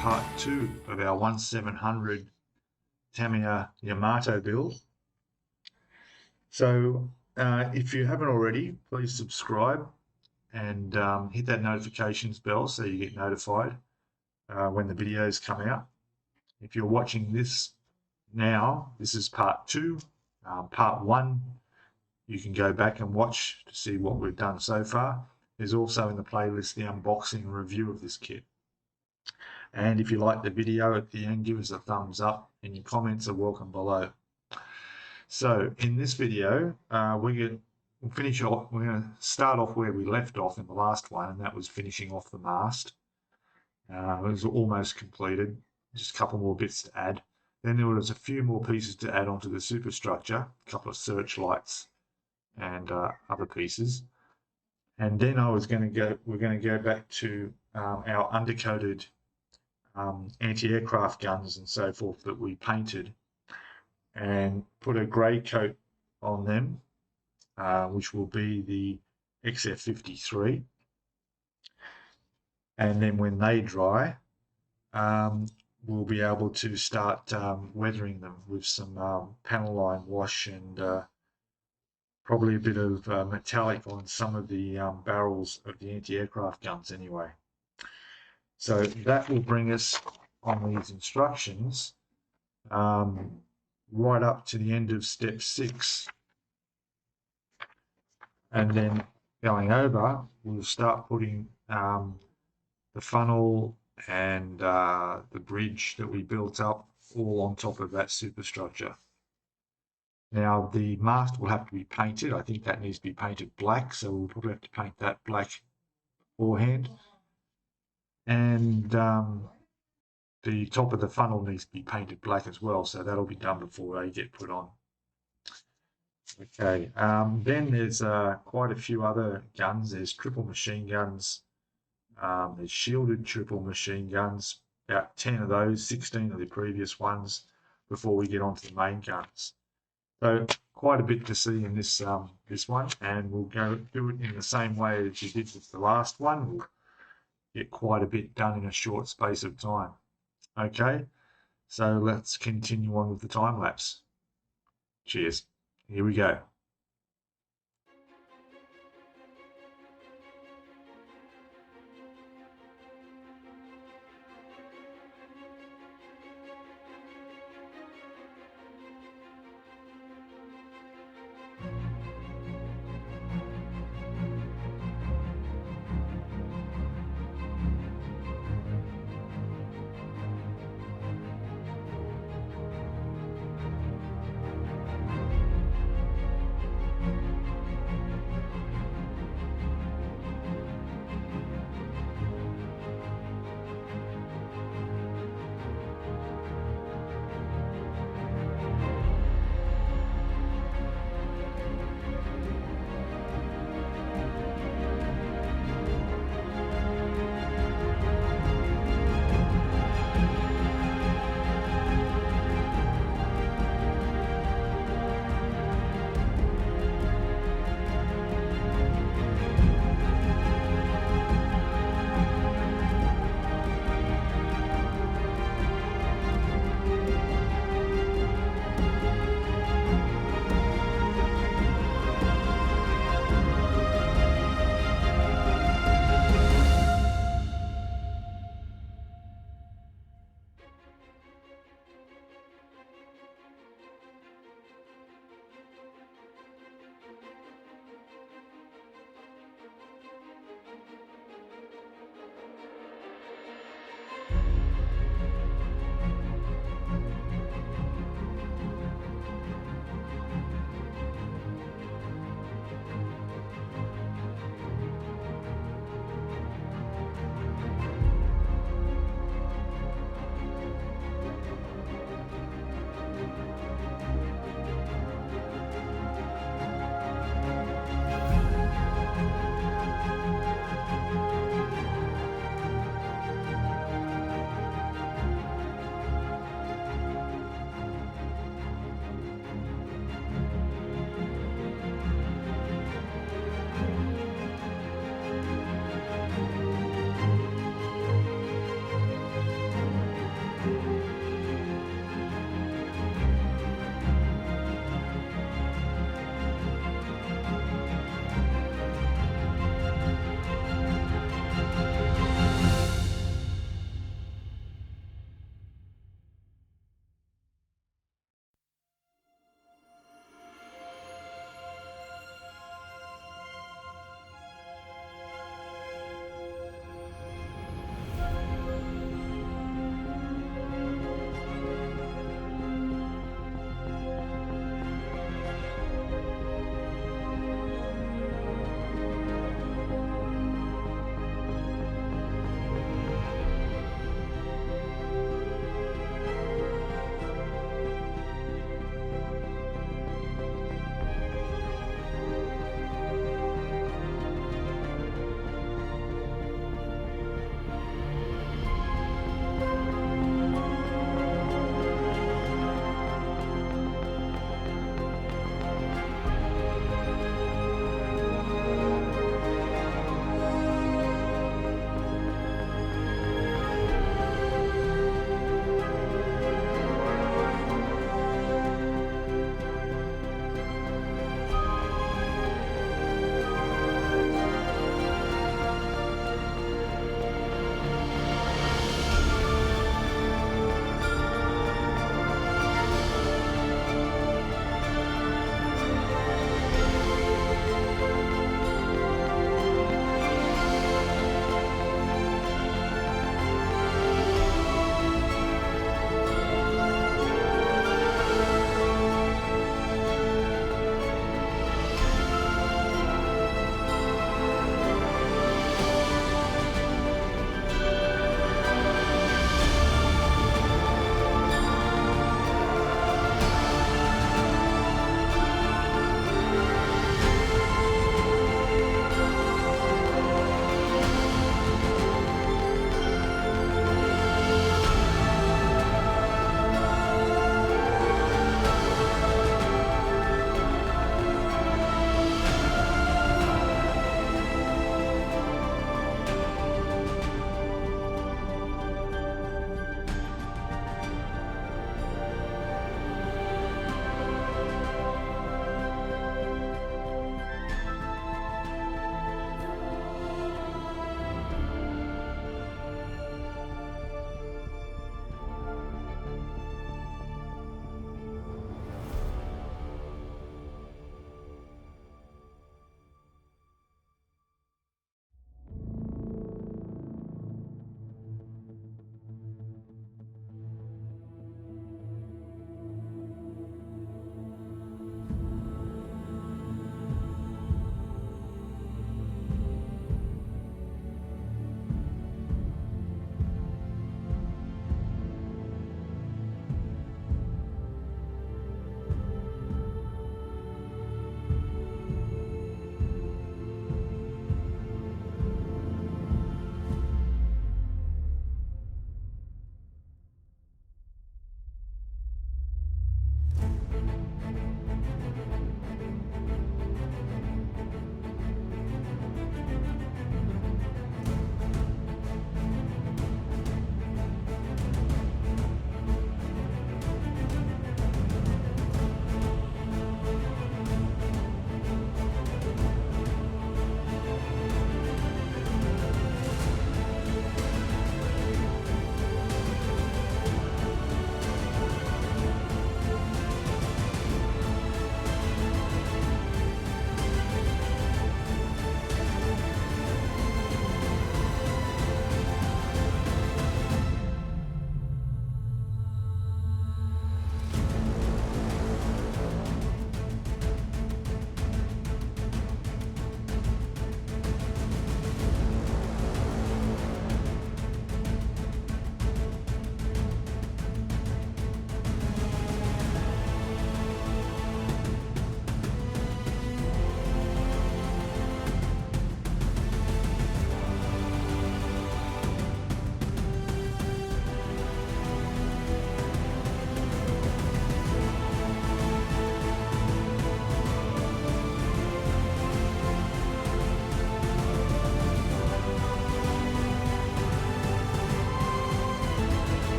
part 2 of our 1700 Tamiya Yamato build. So if you haven't already, please subscribe and hit that notifications bell so you get notified when the videos come out. If you're watching this now, this is part 2. Part 1, you can go back and watch to see what we've done so far. There's also in the playlist the unboxing and review of this kit. And if you like the video at the end, give us a thumbs up, and your comments are welcome below. So in this video, we're going to start off where we left off in the last one, and that was finishing off the mast. It was almost completed, just a couple more bits to add. Then there was a few more pieces to add onto the superstructure, a couple of searchlights and other pieces. And then we're going to go back to our undercoated anti-aircraft guns and so forth that we painted, and put a grey coat on them, which will be the XF53. And then when they dry, we'll be able to start weathering them with some panel line wash and probably a bit of metallic on some of the barrels of the anti-aircraft guns anyway. So that will bring us on these instructions right up to the end of step 6. And then going over, we'll start putting the funnel and the bridge that we built up all on top of that superstructure. Now the mast will have to be painted. I think that needs to be painted black, so we'll probably have to paint that black beforehand. And the top of the funnel needs to be painted black as well, so that'll be done before they get put on. Okay, then there's quite a few other guns. There's triple machine guns. There's shielded triple machine guns, about 10 of those, 16 of the previous ones, before we get onto the main guns. So quite a bit to see in this this one, and we'll go do it in the same way as you did with the last one. We'll get quite a bit done in a short space of time. Okay, so let's continue on with the time lapse. Cheers. Here we go.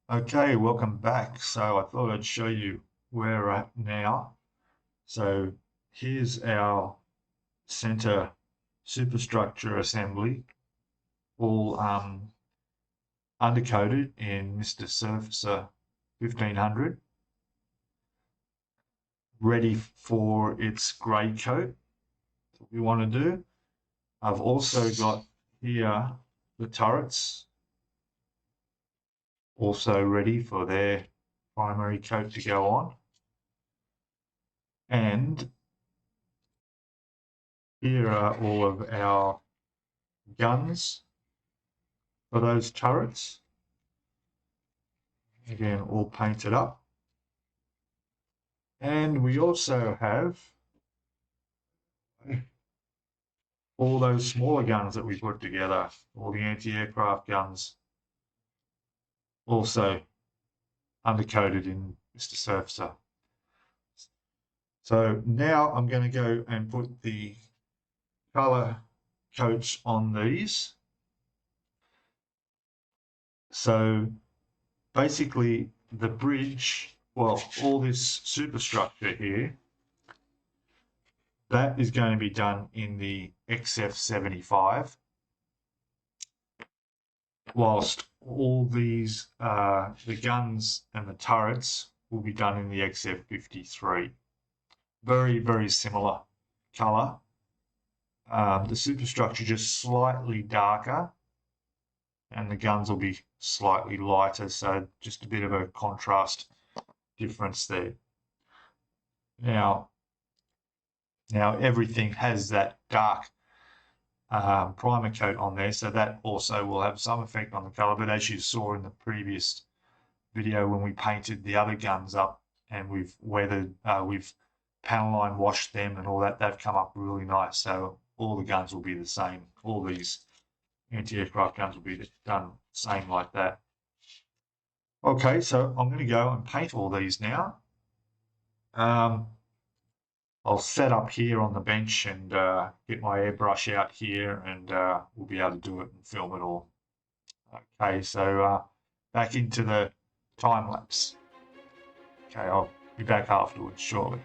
Okay, welcome back. So I thought I'd show you where we're at now. So here's our center superstructure assembly, all undercoated in Mr. Surfacer 1500, ready for its grey coat that we want to do. I've also got here the turrets, also ready for their primary coat to go on. And here are all of our guns for those turrets. Again, all painted up. And we also have all those smaller guns that we put together, all the anti-aircraft guns, also undercoated in Mr. Surfacer. So now I'm going to go and put the color coats on these. So basically the bridge, well, all this superstructure here, that is going to be done in the XF75, whilst all these, the guns and the turrets will be done in the XF53. Very, very similar colour. The superstructure just slightly darker, and the guns will be slightly lighter, so just a bit of a contrast difference there. Now everything has that dark primer coat on there, so that also will have some effect on the colour. But as you saw in the previous video when we painted the other guns up and we've weathered, we've panel line washed them and all that, they've come up really nice. So all the guns will be the same. All these anti-aircraft guns will be done same like that. Okay, so I'm going to go and paint all these now. I'll set up here on the bench and get my airbrush out here, and we'll be able to do it and film it all. Okay, so back into the time lapse. Okay, I'll be back afterwards shortly.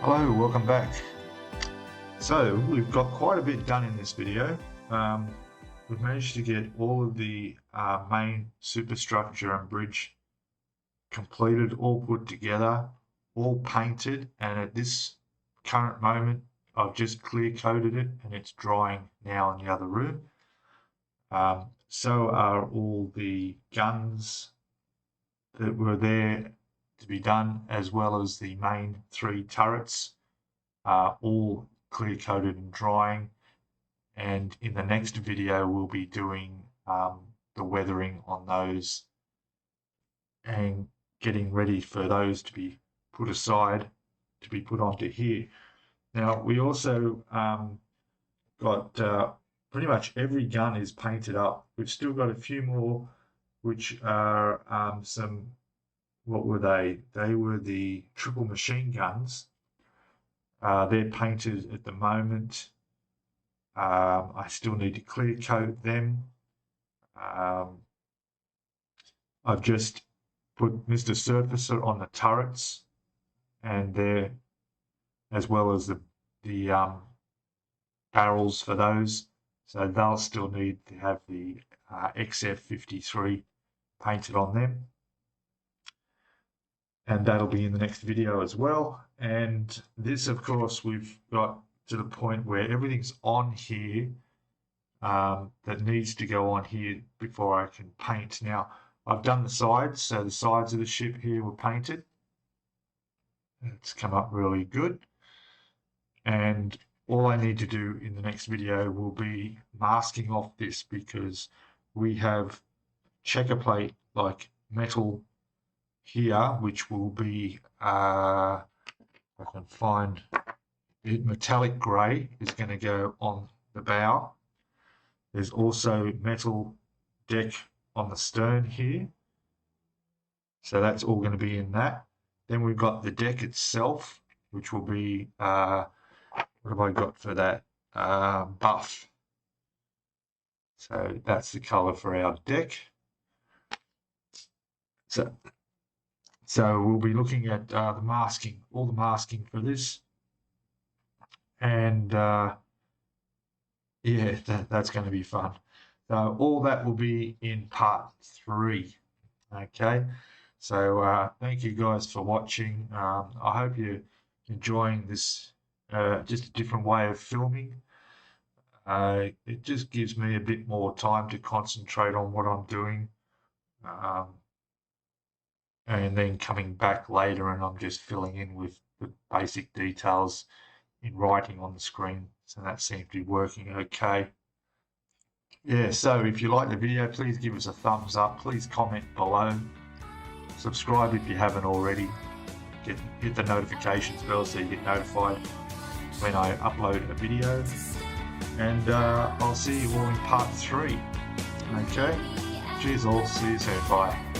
Hello, welcome back. So we've got quite a bit done in this video. We've managed to get all of the main superstructure and bridge completed, all put together, all painted, and at this current moment I've just clear coated it and it's drying now in the other room. So are all the guns that were there to be done, as well as the main 3 turrets, all clear coated and drying. And in the next video we'll be doing the weathering on those and getting ready for those to be put aside to be put onto here. Now we also got pretty much every gun is painted up. We've still got a few more which are some, what were they? They were the triple machine guns. They're painted at the moment. I still need to clear coat them. I've just put Mr. Surfacer on the turrets, and they're, as well as the barrels for those, so they'll still need to have the XF53 painted on them, and that'll be in the next video as well. And this, of course, we've got to the point where everything's on here that needs to go on here before I can paint. Now I've done the sides, so the sides of the ship here were painted. It's come up really good, and all I need to do in the next video will be masking off this, because we have checker plate like metal here, which will be if I can find it, metallic grey is going to go on the bow. There's also metal deck on the stern here, so that's all going to be in that. Then we've got the deck itself, which will be what have I got for that? Buff. So that's the color for our deck. So we'll be looking at the masking, all the masking for this. And yeah, that's going to be fun. So all that will be in part 3. Okay, so thank you guys for watching. I hope you're enjoying this, just a different way of filming. It just gives me a bit more time to concentrate on what I'm doing, and then coming back later and I'm just filling in with the basic details in writing on the screen. So that seems to be working okay. Yeah, so if you like the video, please give us a thumbs up. Please comment below. Subscribe if you haven't already. Hit the notifications bell so you get notified when I upload a video. And I'll see you all in part 3. Okay? Cheers all. See you soon. Bye.